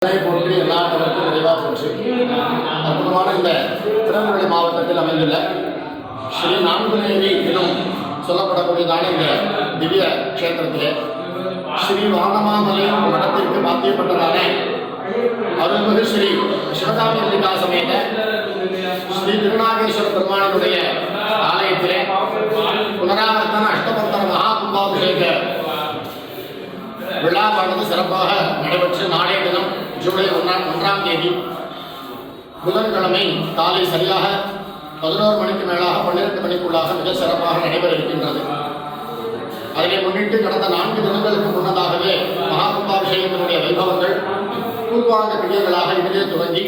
போற்றி எல்லா இடங்களுக்கும் நிறைவாக போச்சு. அற்புதமான இந்த திருநெல்வேலி மாவட்டத்தில் அமைந்துள்ள ஸ்ரீ நான்குநேரி எனும் சொல்லப்படக்கூடியதான இந்த திவ்ய கஷேத்திரத்திலே ஸ்ரீ வானமாமலை மடத்திற்கு பாத்தியப்பட்டதான அருள்மிகு ஸ்ரீ சிவகாமி அம்பிகா சமேத ஸ்ரீ திருநாகேஸ்வர பெருமானுடைய ஆலயத்திலே புனராவர்த்தன அஷ்டபந்தன மகா கும்பாபிஷேக விழாவானது சிறப்பாக நடைபெற்று நாளைய தினம் ஜூலை 1ஆம் தேதி புதன்கிழமை காலை சரியாக 11 மணிக்கு மேலாக 12 மணிக்குள்ளாக மிக சிறப்பாக நடைபெற இருக்கின்றது. அதனை முன்னிட்டு கடந்த 4 தினங்களுக்கு முன்னதாகவே மகா கும்பாபிஷேகத்தினுடைய வைபவங்கள் பூர்வாங்க கிரியைகளாக இனிதே துவங்கி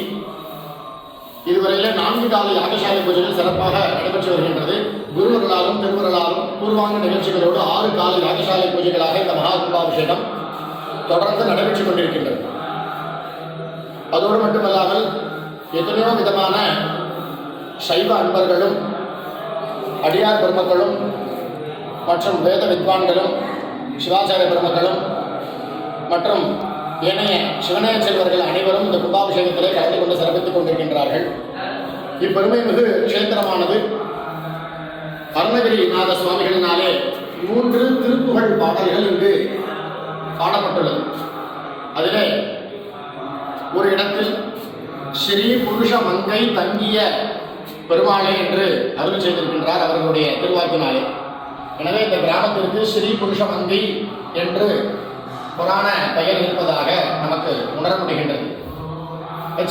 இதுவரையிலே 4 கால யாகசாலை பூஜைகள் சிறப்பாக நடைபெற்று வருகின்றது. குருவர்களாலும் திருவர்களாலும் பூர்வாங்க நிகழ்ச்சிகளோடு 6 கால யாகசாலை பூஜைகளாக இந்த மகா கும்பாபிஷேகம் தொடர்ந்து நடைபெற்றுக் கொண்டிருக்கின்றது. அதோடு மட்டுமல்லாமல் எத்தனையோ விதமான சைவ அன்பர்களும் அடியார் பெருமக்களும் மற்றும் வேத வித்வான்களும் சிவாச்சாரிய பெருமக்களும் மற்றும் ஏனைய சிவனைய செல்வர்கள் அனைவரும் இந்த கும்பாபிஷேகத்திலே கலந்து கொண்டு சிறப்பித்துக் கொண்டிருக்கின்றார்கள். இப்பெருமை மிகு கஷேத்திரமானது அருணகிரிநாத சுவாமிகளினாலே 3 திருப்புகழ் பாடல்கள் இங்கு பாடப்பட்டுள்ளது. அதிலே ஒரு இடத்தில் ஸ்ரீ புருஷ மங்கை தங்கிய பெருமாளை என்று அருள் செய்திருக்கின்றார் அவர்களுடைய திருவாக்கினாலே. எனவே இந்த கிராமத்திற்கு ஸ்ரீ புருஷ மங்கை என்று புராண பெயர் இருப்பதாக நமக்கு உணர முடிகின்றது.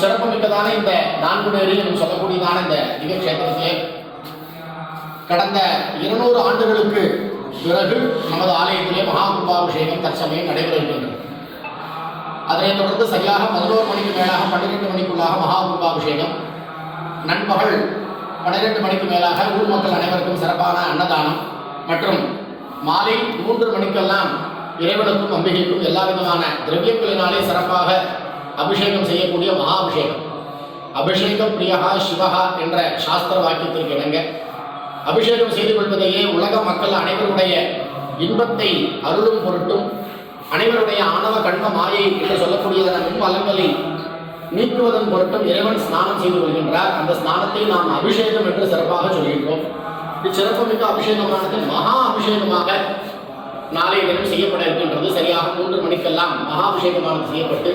சிறப்புமிக்கதான இந்த நான்குநேரி என்று சொல்லக்கூடியதான இந்த திவ்ய கஷேத்திரத்திலே கடந்த 200 ஆண்டுகளுக்கு பிறகு நமது ஆலயத்திலே மகா கும்பாபிஷேகம் தற்சமயம் நடைபெறுகின்றது. அதனைத் தொடர்ந்து சரியாக 11 மணிக்கு மேலாக 12 மணிக்குள்ளாக மகா கும்பாபிஷேகம், நண்பகல் 12 மணிக்கு மேலாக ஊர் மக்கள் அனைவருக்கும் சிறப்பான அன்னதானம் மற்றும் மாலை 3 மணிக்கெல்லாம் இறைவனுக்கும் அம்பிகைக்கும் எல்லா விதமான திரவியங்களினாலே சிறப்பாக அபிஷேகம் செய்யக்கூடிய மகா அபிஷேகம். அபிஷேக பிரியகா சிவகா என்ற சாஸ்திர வாக்கியத்திற்கு இணங்க அபிஷேகம் செய்து கொள்வதையே உலக மக்கள் அனைவருடைய இன்பத்தை அருளும் பொருட்டும் அனைவருடைய ஆணவ கண்ம மாயை என்று சொல்லக்கூடியதான முன்பலங்களை நீக்குவதன் பொருட்டும் இறைவன் ஸ்நானம் செய்து கொள்கின்றார். அந்த ஸ்நானத்தை நாம் அபிஷேகம் என்று சிறப்பாக சொல்கின்றோம். இச்சிறப்புமிக்க அபிஷேகமானது மகா அபிஷேகமாக நாளைய தினம் செய்யப்பட இருக்கின்றது. சரியாக 3 மணிக்கெல்லாம் மகாபிஷேகமானது செய்யப்பட்டு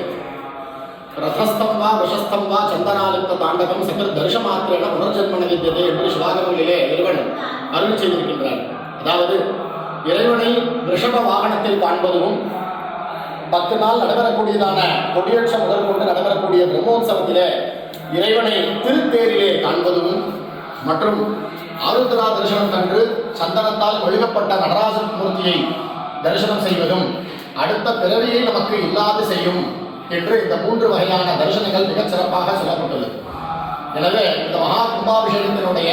ரதஸ்தம் வா விஷஸ்தம் வா சந்தனாலிப்த தாண்டகம் சகர் தர்ஷமாத்திரேன புனர்ஜன்மன வித்தியதே என்று சிவாகமங்களிலே இறைவன் அருள் செய்திருக்கின்றார். அதாவது இறைவனை ரிஷப வாகனத்தில் காண்பதும் 10 நாள் நடைபெறக்கூடியதான கொடியேற்றம் முதல் கொண்டு நடைபெறக்கூடிய பிரம்மோற்சவத்திலே இறைவனை திருத்தேரிலே காண்பதும் மற்றும் ஆருத்ரா தரிசனம் கண்டு சந்தனத்தால் ஒழுகப்பட்ட நடராஜ மூர்த்தியை தரிசனம் செய்வதும் அடுத்த பிறவியை நமக்கு இல்லாது செய்யும் என்று இந்த 3 வகையான தரிசனங்கள் மிகச் சிறப்பாக சொல்லப்பட்டுள்ளது. எனவே இந்த மகா கும்பாபிஷேகத்தினுடைய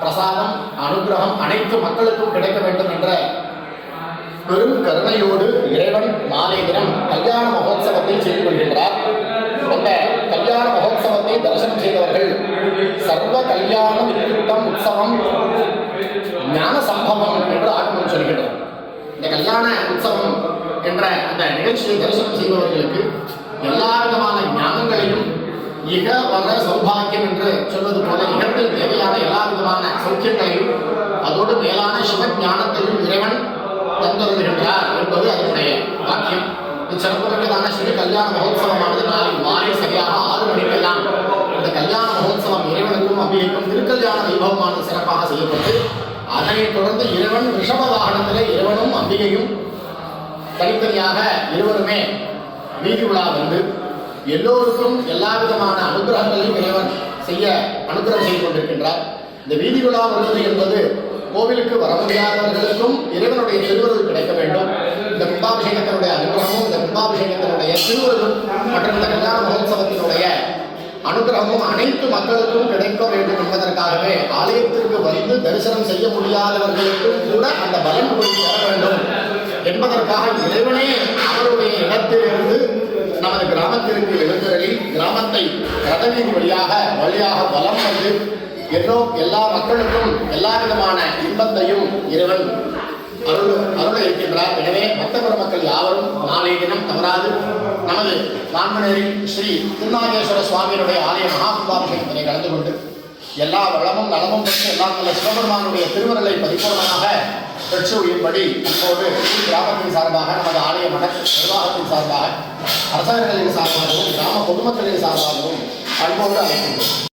பிரசாதம் அனுகிரகம் அனைத்து மக்களுக்கும் கிடைக்க வேண்டும் என்ற பெரும் கருணையோடு இறைவன் நாளைய தினம் கல்யாண மகோத்சவத்தை செய்து கொள்கின்றார். அந்த கல்யாண மகோத்சவத்தை தரிசனம் செய்தவர்கள் சர்வ கல்யாண வித்திட்டம் உற்சவம் ஞான சம்பவம் என்று ஆத்மன் சொல்கின்றனர். இந்த கல்யாண உற்சவம் என்ற அந்த நிகழ்ச்சியை தரிசனம் செய்பவர்களுக்கு எல்லா விதமான ஞானங்களையும் இக வர சௌபாகியம் என்று சொல்வது போல இகத்தில் தேவையான எல்லா விதமான சௌக்கியங்களையும் அதோடு மேலான சிவ ஞானத்தையும் இறைவன் தந்துள்ளார் என்பது அதனுடைய வாக்கியம். இச்சிறப்புமிக்கதான ஸ்ரீ கல்யாண மகோத்சவமானது நாளை மாலை சரியாக 6 மணிக்கெல்லாம் இந்த கல்யாண மகோத்சவம் இறைவனுக்கும் அம்பிகைக்கும் திருக்கல்யாண வைபவமானது சிறப்பாக செய்யப்பட்டு அதனைத் தொடர்ந்து இறைவன் ரிஷப வாகனத்திலே இறைவனும் அம்பிகையும் தனித்தனியாக இருவருமே வீதி உலா வந்து எல்லோருக்கும் எல்லா விதமான அனுகிரகங்களையும் இறைவன் செய்ய அனுகிரகம் செய்து கொண்டிருக்கின்றார். இந்த வீதி உலா வருவது என்பது கோவிலுக்கு வர முடியாதவர்களுக்கும் இறைவனுடைய திருவருள் கிடைக்க வேண்டும். இந்த கும்பாபிஷேகத்தினுடைய அனுகிரகமும் இந்த கும்பாபிஷேகத்தினுடைய திருவருள் மற்றும் இந்த கல்யாண மகோத்சவத்தினுடைய அனுகிரகமும் அனைத்து மக்களுக்கும் கிடைக்க வேண்டும் என்பதற்காகவே ஆலயத்திற்கு வந்து தரிசனம் செய்ய முடியாதவர்களுக்கும் கூட அந்த பலன் போய் தர வேண்டும் என்பதற்காக இறைவனே அவருடைய இடத்திலிருந்து நமது கிராமத்திற்கு எழுந்தருளி கிராமத்தை ரதவீதி வழியாக வலம் வந்து எல்லா மக்களுக்கும் எல்லா விதமான இன்பத்தையும் இறைவன் அருள இருக்கின்றார். எனவே பக்த பெருமக்கள் யாவரும் நாளைய தினம் தவறாது நமது நான்மநேரி ஸ்ரீ திருநாகேஸ்வர சுவாமியினுடைய ஆலய மகாகும்பாபிஷேகத்தினை கலந்து கொண்டு எல்லா வளமும் நலமும் பெற்று எல்லாம் நல்ல சிவபெருமானுடைய திருவருளை பரிபூர்ணமாக பெற்று உயிர்படி இப்போது கிராமத்தின் சார்பாக நமது ஆலய மட நிர்வாகத்தின் சார்பாக அரசர்களின் சார்பாகவும் கிராம பொதுமக்களின் சார்பாகவும் அன்போடு அழைக்கின்றோம்.